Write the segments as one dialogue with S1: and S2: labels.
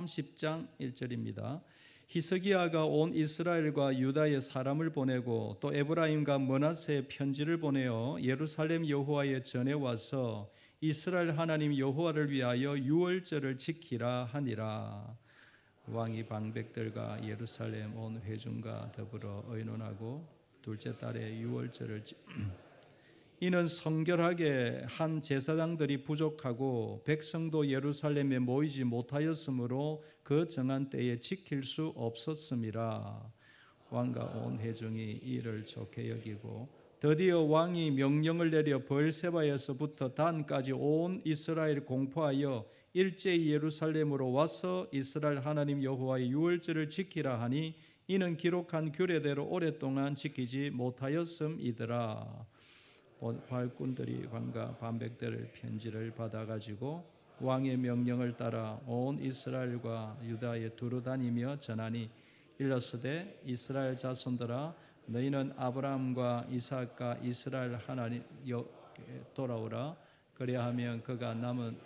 S1: 30장 1절입니다. 히스기야가 온 이스라엘과 유다에 사람을 보내고 또 에브라임과 므낫세에 편지를 보내어 예루살렘 여호와의 전에 와서 이스라엘 하나님 여호와를 위하여 유월절을 지키라 하니라. 왕이 방백들과 예루살렘 온 회중과 더불어 의논하고 둘째 달에 유월절을 이는 성결하게 한 제사장들이 부족하고 백성도 예루살렘에 모이지 못하였으므로 그 정한 때에 지킬 수 없었음이라. 왕과 온 회중이 이를 좋게 여기고 드디어 왕이 명령을 내려 브엘세바에서부터 단까지 온 이스라엘 공포하여 일제히 예루살렘으로 와서 이스라엘 하나님 여호와의 유월절을 지키라 하니 이는 기록한 규례대로 오랫동안 지키지 못하였음이더라. 발꾼들이 왕과 반백들 편지를 받아가지고 왕의 명령을 따라 온 이스라엘과 유다에 두루 다니며 전하니 일러스되 이스라엘 자손들아 너희는 아브라함과 이삭과 이스라엘 하나님 돌아오라. 그리하면 그가 남은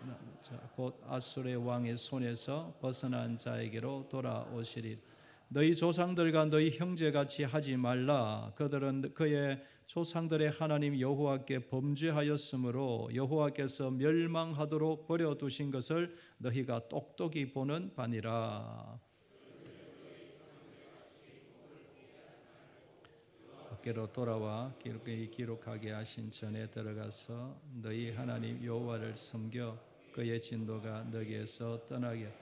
S1: 곧 아수르의 왕의 손에서 벗어난 자에게로 돌아오시리. 너희 조상들과 너희 형제같이 하지 말라. 그들은 그의 조상들의 하나님 여호와께 범죄하였으므로 여호와께서 멸망하도록 버려두신 것을 너희가 똑똑히 보는 바니라. 밖으로 돌아와 기록하게 하신 전에 들어가서 너희 하나님 여호와를 섬겨 그의 진노가 너희에서 떠나게.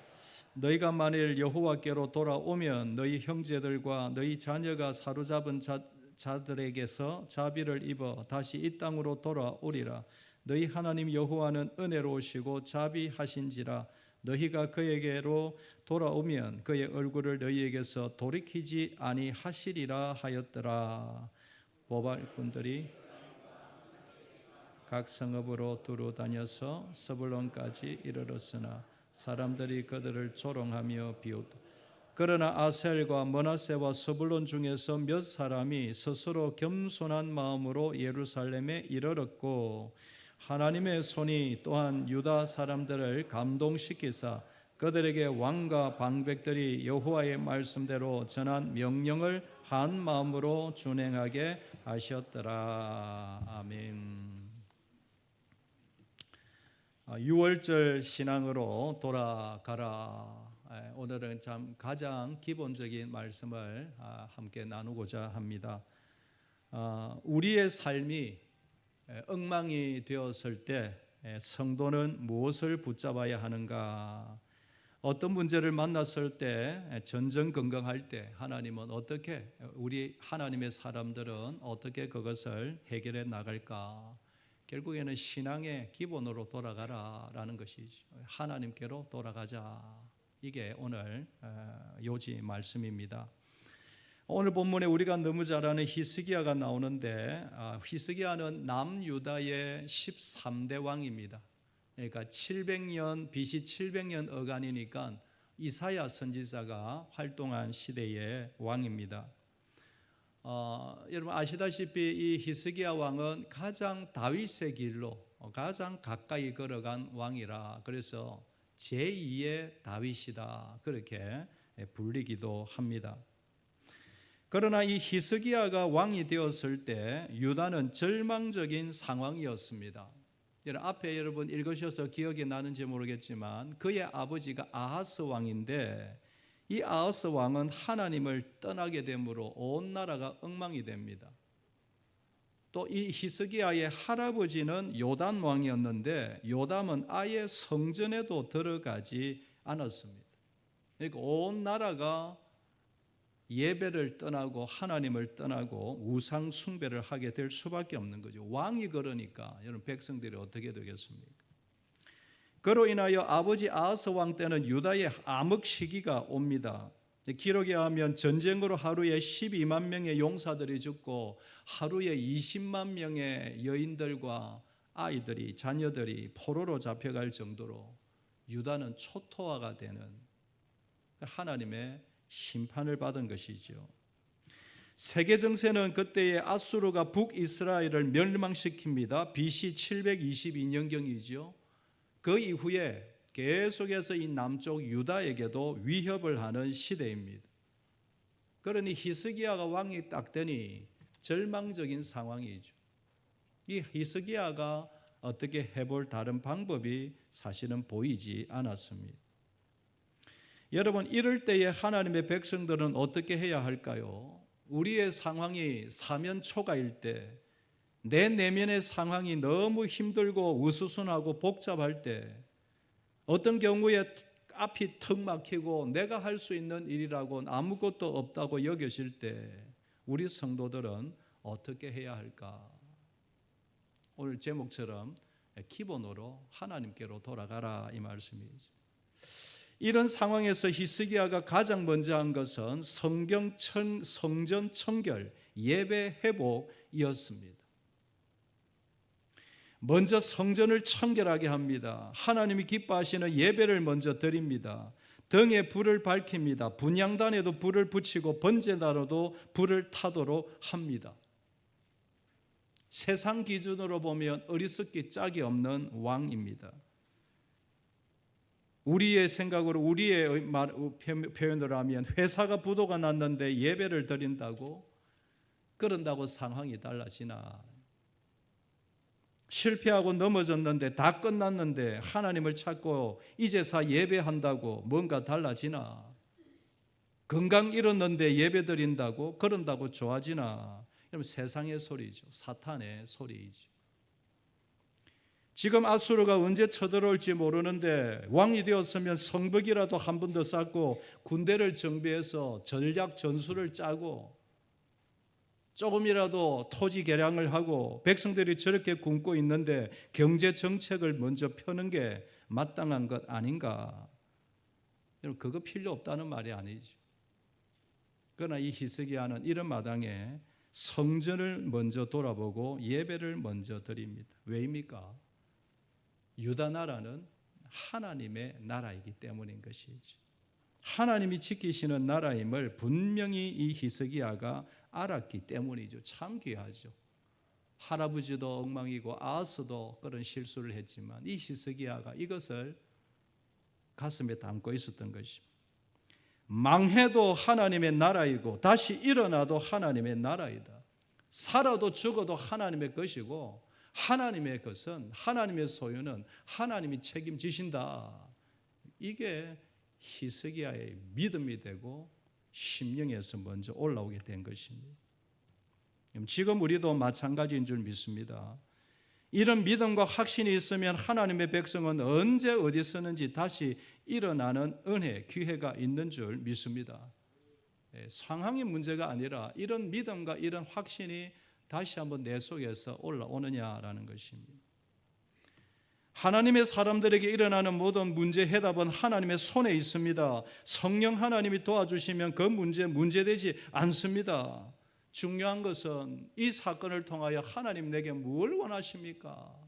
S1: 너희가 만일 여호와께로 돌아오면 너희 형제들과 너희 자녀가 사로잡은 자들에게서 자비를 입어 다시 이 땅으로 돌아오리라. 너희 하나님 여호와는 은혜로우시고 자비하신지라. 너희가 그에게로 돌아오면 그의 얼굴을 너희에게서 돌이키지 아니하시리라 하였더라. 보발꾼들이 각 성읍으로 두루 다녀서 스불론까지 이르렀으나 사람들이 그들을 조롱하며 비웃다. 그러나 아셀과 므낫세와 스불론 중에서 몇 사람이 스스로 겸손한 마음으로 예루살렘에 이르렀고 하나님의 손이 또한 유다 사람들을 감동시키사 그들에게 왕과 방백들이 여호와의 말씀대로 전한 명령을 한 마음으로 준행하게 하셨더라. 아멘. 유월절 신앙으로 돌아가라. 오늘은 참 가장 기본적인 말씀을 함께 나누고자 합니다. 우리의 삶이 엉망이 되었을 때 성도는 무엇을 붙잡아야 하는가? 어떤 문제를 만났을 때 전전긍긍할 때 하나님은 어떻게 우리 하나님의 사람들은 어떻게 그것을 해결해 나갈까? 결국에는 신앙의 기본으로 돌아가라라는 것이죠. 하나님께로 돌아가자. 이게 오늘 요지 말씀입니다. 오늘 본문에 우리가 너무 잘 아는 히스기야가 나오는데 히스기야는 남유다의 13대 왕입니다. 그러니까 700년 BC 700년 어간이니까 이사야 선지자가 활동한 시대의 왕입니다. 여러분 아시다시피 이 히스기야 왕은 가장 다윗의 길로 가장 가까이 걸어간 왕이라 그래서 제2의 다윗이다 그렇게 불리기도 합니다. 그러나 이 히스기야가 왕이 되었을 때 유다는 절망적인 상황이었습니다. 앞에 여러분 읽으셔서 기억이 나는지 모르겠지만 그의 아버지가 아하스 왕인데 이 아하스 왕은 하나님을 떠나게 되므로 온 나라가 엉망이 됩니다. 또 이 히스기야의 할아버지는 요담 왕이었는데 요담은 아예 성전에도 들어가지 않았습니다. 그러니까 온 나라가 예배를 떠나고 하나님을 떠나고 우상 숭배를 하게 될 수밖에 없는 거죠. 왕이 그러니까 여러분 백성들이 어떻게 되겠습니까? 그로 인하여 아버지 아하스 왕 때는 유다의 암흑 시기가 옵니다. 기록에 하면 전쟁으로 하루에 12만 명의 용사들이 죽고 하루에 20만 명의 여인들과 아이들이 자녀들이 포로로 잡혀갈 정도로 유다는 초토화가 되는 하나님의 심판을 받은 것이죠. 세계 정세는 그때의 아수르가 북이스라엘을 멸망시킵니다. BC 722년경이죠. 그 이후에 계속해서 이 남쪽 유다에게도 위협을 하는 시대입니다. 그러니 히스기야가 왕이 딱 되니 절망적인 상황이죠. 이 히스기야가 어떻게 해볼 다른 방법이 사실은 보이지 않았습니다. 여러분, 이럴 때에 하나님의 백성들은 어떻게 해야 할까요? 우리의 상황이 사면초가일 때, 내 내면의 상황이 너무 힘들고 으스스하고 복잡할 때, 어떤 경우에 앞이 턱 막히고 내가 할 수 있는 일이라고 아무것도 없다고 여겨질 때 우리 성도들은 어떻게 해야 할까? 오늘 제목처럼 기본으로 하나님께로 돌아가라 이 말씀이죠. 이런 상황에서 히스기야가 가장 먼저 한 것은 성전 청결, 예배 회복이었습니다. 먼저 성전을 청결하게 합니다. 하나님이 기뻐하시는 예배를 먼저 드립니다. 등에 불을 밝힙니다. 분향단에도 불을 붙이고 번제단에도 불을 타도록 합니다. 세상 기준으로 보면 어리석기 짝이 없는 왕입니다. 우리의 생각으로, 우리의 표현으로 하면 회사가 부도가 났는데 예배를 드린다고, 그런다고 상황이 달라지나? 실패하고 넘어졌는데 다 끝났는데 하나님을 찾고 이제서 예배한다고 뭔가 달라지나? 건강 잃었는데 예배 드린다고, 그런다고 좋아지나? 여러분, 세상의 소리죠. 사탄의 소리이죠. 지금 아수르가 언제 쳐들어올지 모르는데 왕이 되었으면 성벽이라도 한 번 더 쌓고 군대를 정비해서 전략 전술을 짜고 조금이라도 토지 개량을 하고, 백성들이 저렇게 굶고 있는데 경제 정책을 먼저 펴는 게 마땅한 것 아닌가? 여러분, 그거 필요 없다는 말이 아니죠. 그러나 이 히스기야는 이런 마당에 성전을 먼저 돌아보고 예배를 먼저 드립니다. 왜입니까? 유다 나라는 하나님의 나라이기 때문인 것이죠. 하나님이 지키시는 나라임을 분명히 이 히스기야가 알았기 때문이죠. 참 귀하죠. 할아버지도 엉망이고 아하스도 그런 실수를 했지만 이 히스기야가 이것을 가슴에 담고 있었던 것입니다. 망해도 하나님의 나라이고 다시 일어나도 하나님의 나라이다. 살아도 죽어도 하나님의 것이고, 하나님의 것은, 하나님의 소유는 하나님이 책임지신다. 이게 히스기야의 믿음이 되고 심령에서 먼저 올라오게 된 것입니다. 지금 우리도 마찬가지인 줄 믿습니다. 이런 믿음과 확신이 있으면 하나님의 백성은 언제 어디 서는지 다시 일어나는 은혜, 기회가 있는 줄 믿습니다. 상황이 문제가 아니라 이런 믿음과 이런 확신이 다시 한번 내 속에서 올라오느냐라는 것입니다. 하나님의 사람들에게 일어나는 모든 문제 해답은 하나님의 손에 있습니다. 성령 하나님이 도와주시면 그 문제되지 않습니다. 중요한 것은 이 사건을 통하여 하나님 내게 뭘 원하십니까?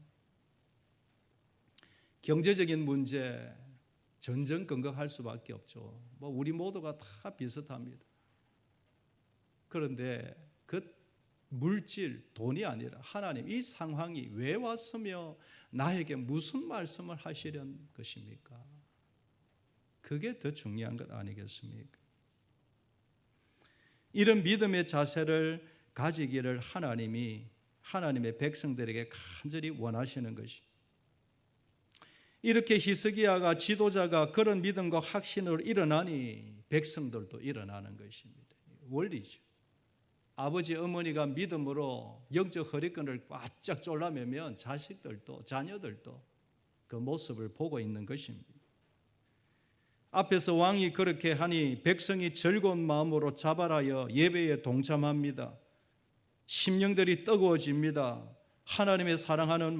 S1: 경제적인 문제, 전전긍긍할 수밖에 없죠. 우리 모두가 다 비슷합니다. 그런데 그 물질, 돈이 아니라 하나님, 이 상황이 왜 왔으며 나에게 무슨 말씀을 하시려는 것입니까? 그게 더 중요한 것 아니겠습니까? 이런 믿음의 자세를 가지기를 하나님이 하나님의 백성들에게 간절히 원하시는 것입니다. 이렇게 히스기야가, 지도자가 그런 믿음과 확신으로 일어나니 백성들도 일어나는 것입니다. 원리죠. 아버지 어머니가 믿음으로 영적 허리끈을 바짝 졸라매면 자식들도, 자녀들도 그 모습을 보고 있는 것입니다. 앞에서 왕이 그렇게 하니 백성이 즐거운 마음으로 자발하여 예배에 동참합니다. 심령들이 뜨거워집니다. 하나님을 사랑하는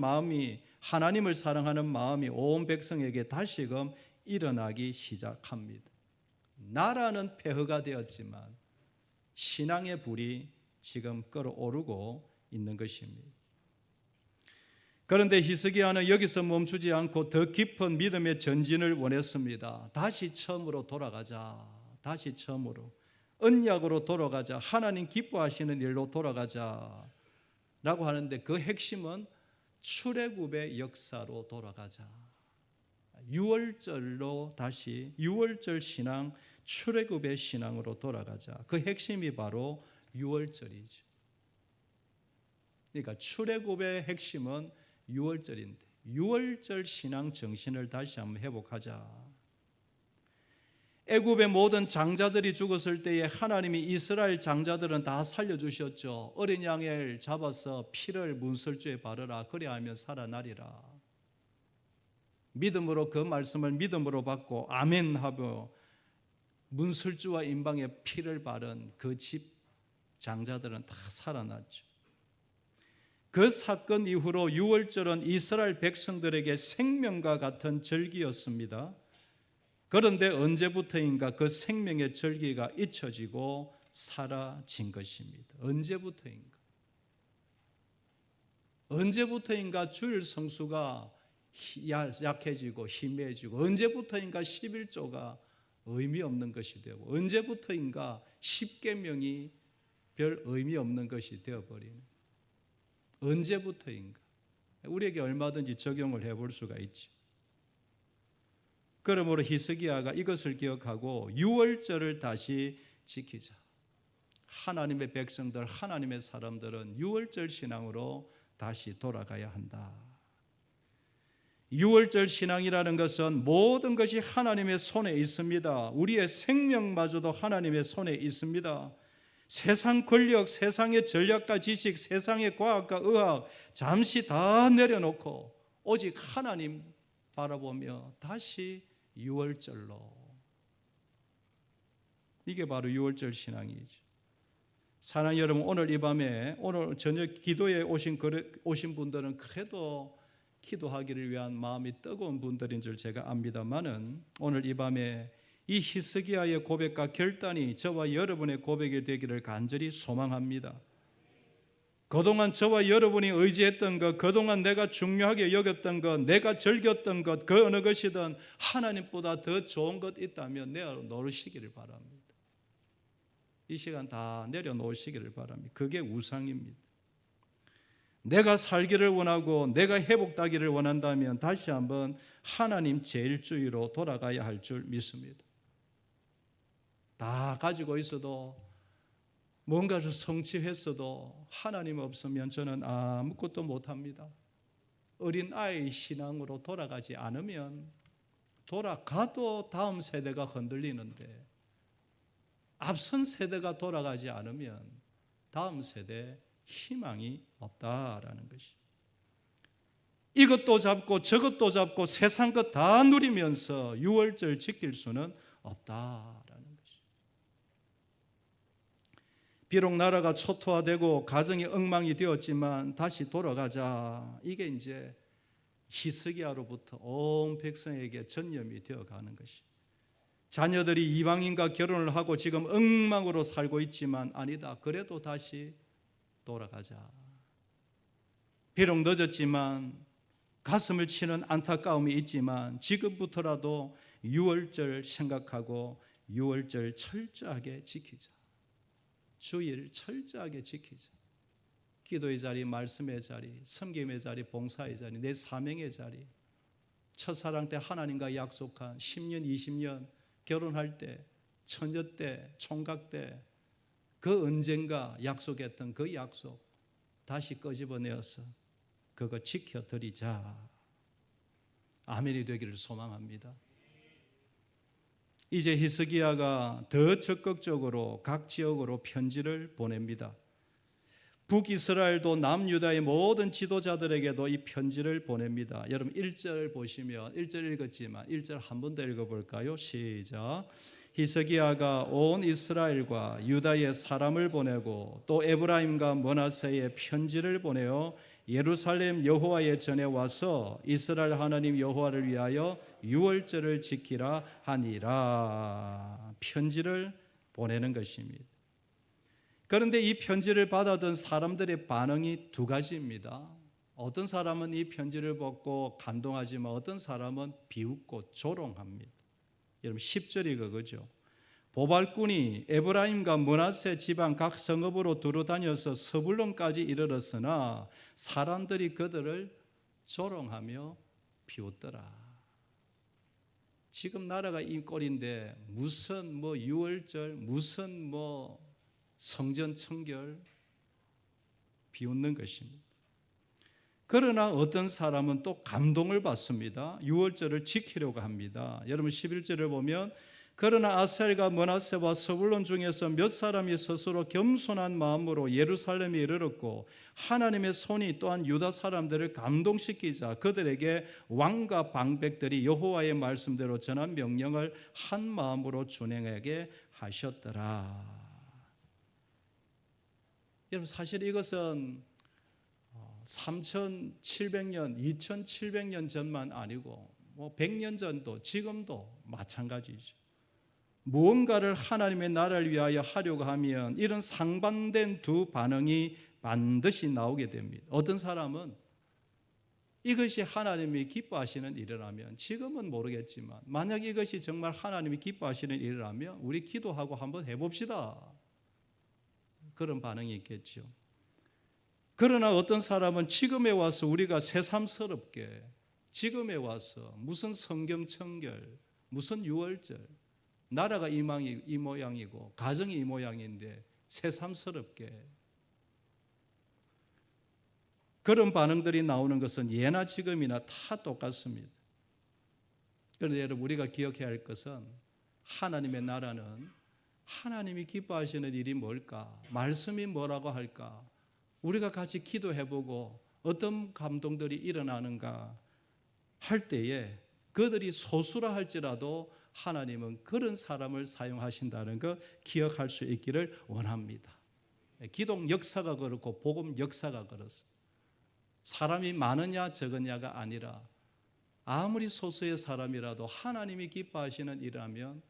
S1: 마음이 온 백성에게 다시금 일어나기 시작합니다. 나라는 폐허가 되었지만 신앙의 불이 지금 끓어오르고 있는 것입니다. 그런데 히스기야는 여기서 멈추지 않고 더 깊은 믿음의 전진을 원했습니다. 다시 처음으로 돌아가자. 다시 처음으로. 언약으로 돌아가자. 하나님 기뻐하시는 일로 돌아가자. 라고 하는데 그 핵심은 출애굽의 역사로 돌아가자. 유월절로 다시 유월절 신앙, 출애굽의 신앙으로 돌아가자. 그 핵심이 바로 유월절이죠. 그러니까 출애굽의 핵심은 유월절인데 유월절 신앙 정신을 다시 한번 회복하자. 애굽의 모든 장자들이 죽었을 때에 하나님이 이스라엘 장자들은 다 살려주셨죠. 어린 양을 잡아서 피를 문설주에 바르라. 그래야 하면 살아나리라. 믿음으로 그 말씀을 믿음으로 받고 아멘 하고 문설주와 임방에 피를 바른 그 집 장자들은 다 살아났죠. 그 사건 이후로 유월절은 이스라엘 백성들에게 생명과 같은 절기였습니다. 그런데 언제부터인가 그 생명의 절기가 잊혀지고 사라진 것입니다. 언제부터인가 주일 성수가 약해지고 희미해지고 언제부터인가 11조가 의미 없는 것이 되고 언제부터인가 10계명이 별 의미 없는 것이 되어버리는, 언제부터인가 우리에게 얼마든지 적용을 해볼 수가 있죠. 그러므로 히스기야가 이것을 기억하고 유월절을 다시 지키자. 하나님의 백성들, 하나님의 사람들은 유월절 신앙으로 다시 돌아가야 한다. 유월절 신앙이라는 것은 모든 것이 하나님의 손에 있습니다. 우리의 생명마저도 하나님의 손에 있습니다. 세상 권력, 세상의 전략과 지식, 세상의 과학과 의학 잠시 다 내려놓고 오직 하나님 바라보며 다시 유월절로. 이게 바로 유월절 신앙이죠. 사랑하는 여러분, 오늘 이 밤에 오늘 저녁 기도에 오신 분들은 그래도 기도하기를 위한 마음이 뜨거운 분들인 줄 제가 압니다만은 오늘 이 밤에 이 히스기야의 고백과 결단이 저와 여러분의 고백이 되기를 간절히 소망합니다. 그동안 저와 여러분이 의지했던 것, 그동안 내가 중요하게 여겼던 것, 내가 즐겼던 것, 그 어느 것이든 하나님보다 더 좋은 것 있다면 내려놓으시기를 바랍니다. 이 시간 다 내려놓으시기를 바랍니다. 그게 우상입니다. 내가 살기를 원하고 내가 회복되기를 원한다면 다시 한번 하나님 제일주의로 돌아가야 할 줄 믿습니다. 다 가지고 있어도 뭔가를 성취했어도 하나님 없으면 저는 아무것도 못합니다. 어린 아이의 신앙으로 돌아가지 않으면 돌아가도 다음 세대가 흔들리는데 앞선 세대가 돌아가지 않으면 다음 세대에 희망이 없다라는 것이. 이것도 잡고 저것도 잡고 세상 것 다 누리면서 유월절 지킬 수는 없다라는 것이. 비록 나라가 초토화되고 가정이 엉망이 되었지만 다시 돌아가자. 이게 이제 히스기야로부터 온 백성에게 전념이 되어가는 것이. 자녀들이 이방인과 결혼을 하고 지금 엉망으로 살고 있지만 아니다. 그래도 다시 돌아가자. 비록 늦었지만 가슴을 치는 안타까움이 있지만 지금부터라도 유월절 생각하고 유월절 철저하게 지키자. 주일 철저하게 지키자. 기도의 자리, 말씀의 자리, 섬김의 자리, 봉사의 자리, 내 사명의 자리, 첫사랑 때 하나님과 약속한 10년, 20년 결혼할 때, 처녀 때, 총각 때 그 언젠가 약속했던 그 약속 다시 끄집어내어서 그거 지켜드리자. 아멘이 되기를 소망합니다. 이제 히스기야가 더 적극적으로 각 지역으로 편지를 보냅니다. 북이스라엘도 남유다의 모든 지도자들에게도 이 편지를 보냅니다. 여러분 1절 보시면 1절 읽었지만 1절 한 번 더 읽어볼까요? 시작. 히스기야가 온 이스라엘과 유다의 사람을 보내고 또 에브라임과 므낫세에 편지를 보내어 예루살렘 여호와의 전에 와서 이스라엘 하나님 여호와를 위하여 유월절을 지키라 하니라. 편지를 보내는 것입니다. 그런데 이 편지를 받아든 사람들의 반응이 두 가지입니다. 어떤 사람은 이 편지를 받고 감동하지만 어떤 사람은 비웃고 조롱합니다. 여러분 10절이 그거죠. 보발꾼이 에브라임과 므낫세 지방 각 성읍으로 두루다녀서 서불론까지 이르렀으나 사람들이 그들을 조롱하며 비웃더라. 지금 나라가 이 꼴인데 무슨 뭐 유월절, 무슨 뭐 성전 청결, 비웃는 것입니다. 그러나 어떤 사람은 또 감동을 받습니다. 유월절을 지키려고 합니다. 여러분 11절을 보면 그러나 아셀과 므낫세와 스불론 중에서 몇 사람이 스스로 겸손한 마음으로 예루살렘에 이르렀고 하나님의 손이 또한 유다 사람들을 감동시키자 그들에게 왕과 방백들이 여호와의 말씀대로 전한 명령을 한 마음으로 준행하게 하셨더라. 여러분 사실 이것은 3,700년, 2,700년 전만 아니고 뭐 100년 전도 지금도 마찬가지죠. 무언가를 하나님의 나라를 위하여 하려고 하면 이런 상반된 두 반응이 반드시 나오게 됩니다. 어떤 사람은 이것이 하나님이 기뻐하시는 일이라면, 지금은 모르겠지만 만약 이것이 정말 하나님이 기뻐하시는 일이라면 우리 기도하고 한번 해봅시다. 그런 반응이 있겠죠. 그러나 어떤 사람은 지금에 와서 우리가 새삼스럽게 지금에 와서 무슨 성경 청결, 무슨 유월절, 나라가 이 모양이고 가정이 이 모양인데 새삼스럽게 그런 반응들이 나오는 것은 예나 지금이나 다 똑같습니다. 그런데 여러분 우리가 기억해야 할 것은 하나님의 나라는 하나님이 기뻐하시는 일이 뭘까? 말씀이 뭐라고 할까? 우리가 같이 기도해보고 어떤 감동들이 일어나는가 할 때에 그들이 소수라 할지라도 하나님은 그런 사람을 사용하신다는 것 기억할 수 있기를 원합니다. 기독 역사가 그렇고 복음 역사가 그렇습니다. 사람이 많으냐 적으냐가 아니라 아무리 소수의 사람이라도 하나님이 기뻐하시는 일이라면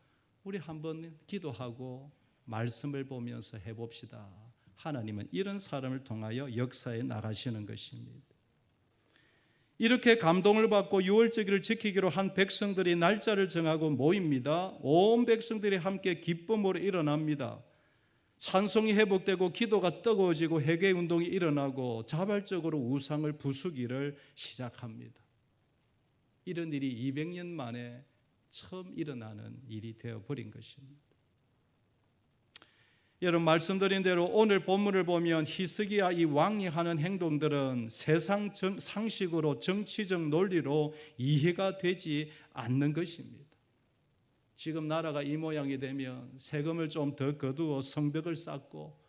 S1: 우리 한번 기도하고 말씀을 보면서 해봅시다. 하나님은 이런 사람을 통하여 역사에 나가시는 것입니다. 이렇게 감동을 받고 유월절기를 지키기로 한 백성들이 날짜를 정하고 모입니다. 온 백성들이 함께 기쁨으로 일어납니다. 찬송이 회복되고 기도가 뜨거워지고 회개 운동이 일어나고 자발적으로 우상을 부수기를 시작합니다. 이런 일이 200년 만에 처음 일어나는 일이 되어버린 것입니다. 여러분 말씀드린 대로 오늘 본문을 보면 히스기야 이 왕이 하는 행동들은 세상 상식으로 정치적 논리로 이해가 되지 않는 것입니다. 지금 나라가 이 모양이 되면 세금을 좀 더 거두어 성벽을 쌓고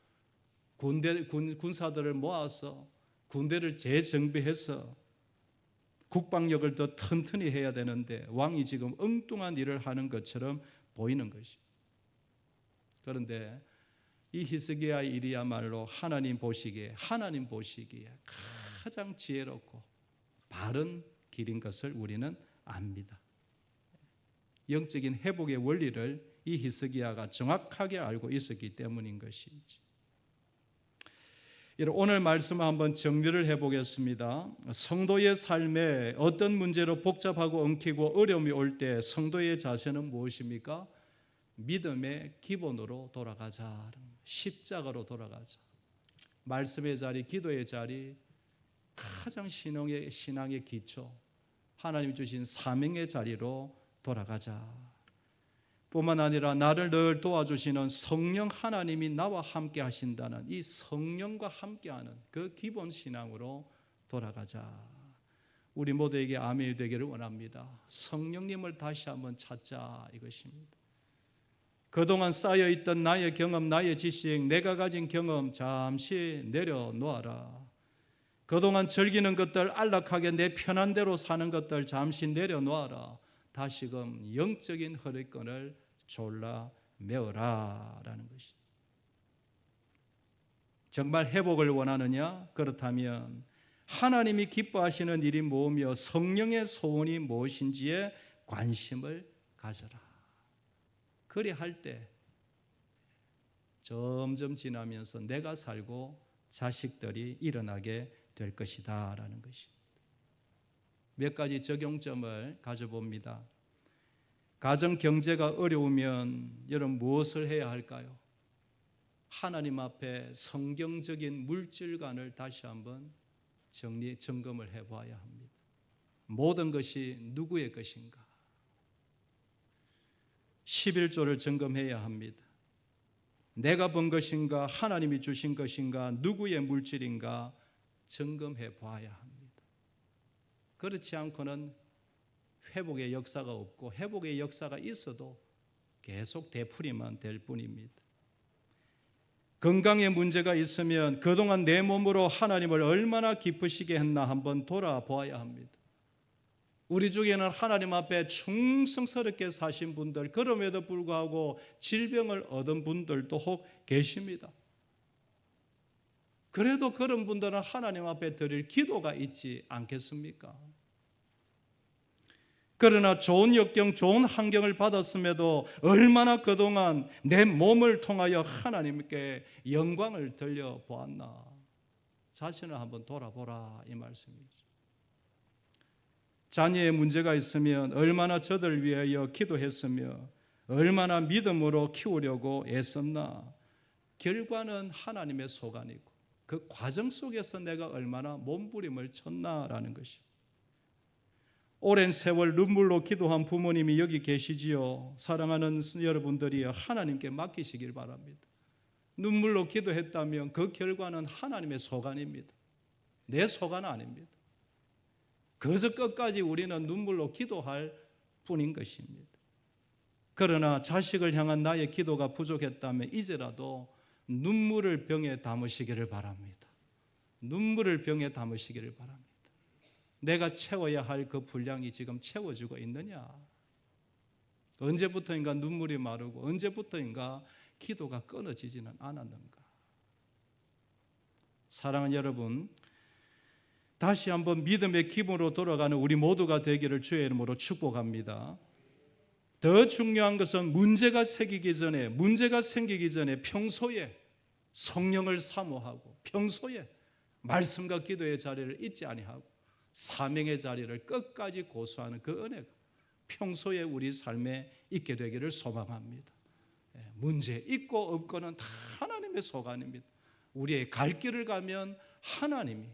S1: 군사들을 모아서 군대를 재정비해서 국방력을 더 튼튼히 해야 되는데 왕이 지금 엉뚱한 일을 하는 것처럼 보이는 것입니다. 그런데 이 히스기야의 일이야말로 하나님 보시기에 가장 지혜롭고 바른 길인 것을 우리는 압니다. 영적인 회복의 원리를 이 히스기야가 정확하게 알고 있었기 때문인 것이지. 오늘 말씀을 한번 정리를 해보겠습니다. 성도의 삶에 어떤 문제로 복잡하고 엉키고 어려움이 올 때 성도의 자세는 무엇입니까? 믿음의 기본으로 돌아가자. 십자가로 돌아가자. 말씀의 자리, 기도의 자리, 가장 신앙의 기초, 하나님 주신 사명의 자리로 돌아가자. 뿐만 아니라 나를 늘 도와주시는 성령 하나님이 나와 함께 하신다는 이 성령과 함께하는 그 기본 신앙으로 돌아가자. 우리 모두에게 아멘이 되기를 원합니다. 성령님을 다시 한번 찾자 이것입니다. 그동안 쌓여있던 나의 경험, 나의 지식, 내가 가진 경험 잠시 내려놓아라. 그동안 즐기는 것들, 안락하게 내 편한 대로 사는 것들 잠시 내려놓아라. 다시금 영적인 허리끈을 졸라 메어라 라는 것이. 정말 회복을 원하느냐? 그렇다면 하나님이 기뻐하시는 일이 뭐며 성령의 소원이 무엇인지에 관심을 가져라. 그리할 때 점점 지나면서 내가 살고 자식들이 일어나게 될 것이다 라는 것입니다. 몇 가지 적용점을 가져봅니다. 가정 경제가 어려우면 여러분 무엇을 해야 할까요? 하나님 앞에 성경적인 물질관을 다시 한번 점검을 해봐야 합니다. 모든 것이 누구의 것인가? 11조를 점검해야 합니다. 내가 번 것인가, 하나님이 주신 것인가, 누구의 물질인가 점검해 봐야 합니다. 그렇지 않고는 회복의 역사가 없고, 회복의 역사가 있어도 계속 되풀이만 될 뿐입니다. 건강에 문제가 있으면 그동안 내 몸으로 하나님을 얼마나 기쁘시게 했나 한번 돌아보아야 합니다. 우리 중에는 하나님 앞에 충성스럽게 사신 분들, 그럼에도 불구하고 질병을 얻은 분들도 혹 계십니다. 그래도 그런 분들은 하나님 앞에 드릴 기도가 있지 않겠습니까? 그러나 좋은 역경, 좋은 환경을 받았음에도 얼마나 그동안 내 몸을 통하여 하나님께 영광을 돌려보았나, 자신을 한번 돌아보라, 이 말씀이죠. 자녀의 문제가 있으면 얼마나 저들 위하여 기도했으며 얼마나 믿음으로 키우려고 애썼나. 결과는 하나님의 소관이고 그 과정 속에서 내가 얼마나 몸부림을 쳤나라는 것이. 오랜 세월 눈물로 기도한 부모님이 여기 계시지요. 사랑하는 여러분들이 하나님께 맡기시길 바랍니다. 눈물로 기도했다면 그 결과는 하나님의 소관입니다. 내 소관 아닙니다. 그래서 끝까지 우리는 눈물로 기도할 뿐인 것입니다. 그러나 자식을 향한 나의 기도가 부족했다면 이제라도 눈물을 병에 담으시기를 바랍니다. 눈물을 병에 담으시기를 바랍니다. 내가 채워야 할 그 분량이 지금 채워지고 있느냐? 언제부터인가 눈물이 마르고 언제부터인가 기도가 끊어지지는 않았는가? 사랑하는 여러분, 다시 한번 믿음의 기본으로 돌아가는 우리 모두가 되기를 주의 이름으로 축복합니다. 더 중요한 것은 문제가 생기기 전에 평소에 성령을 사모하고 평소에 말씀과 기도의 자리를 잊지 아니하고 사명의 자리를 끝까지 고수하는 그 은혜가 평소에 우리 삶에 있게 되기를 소망합니다. 문제 있고 없고는 다 하나님의 소관입니다. 우리의 갈 길을 가면 하나님이,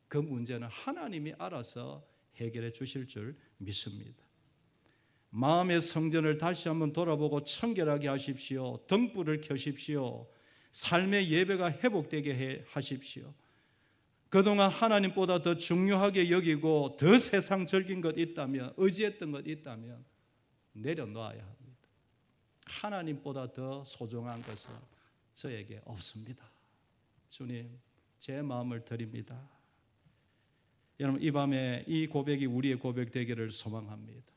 S1: 그 문제는 하나님이 알아서 해결해 주실 줄 믿습니다. 마음의 성전을 다시 한번 돌아보고 청결하게 하십시오. 등불을 켜십시오. 삶의 예배가 회복되게 하십시오. 그동안 하나님보다 더 중요하게 여기고 더 세상적인 것 있다면, 의지했던 것 있다면 내려놓아야 합니다. 하나님보다 더 소중한 것은 저에게 없습니다. 주님, 제 마음을 드립니다. 여러분, 이 밤에 이 고백이 우리의 고백 되기를 소망합니다.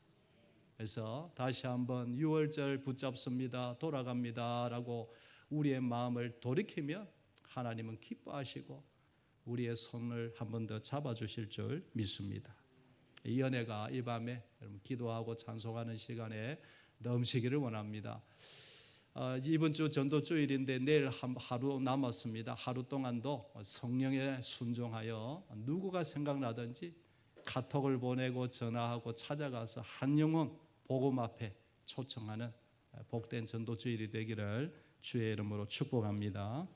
S1: 그래서 다시 한번 6월절 붙잡습니다, 돌아갑니다 라고 우리의 마음을 돌이키면 하나님은 기뻐하시고 우리의 손을 한 번 더 잡아주실 줄 믿습니다. 이 은혜가 이 밤에 여러분 기도하고 찬송하는 시간에 넘치기를 원합니다. 이번 주 전도주일인데 내일 하루 남았습니다. 하루 동안도 성령에 순종하여 누구가 생각나든지 카톡을 보내고 전화하고 찾아가서 한 영혼 복음 앞에 초청하는 복된 전도주일이 되기를 주의 이름으로 축복합니다.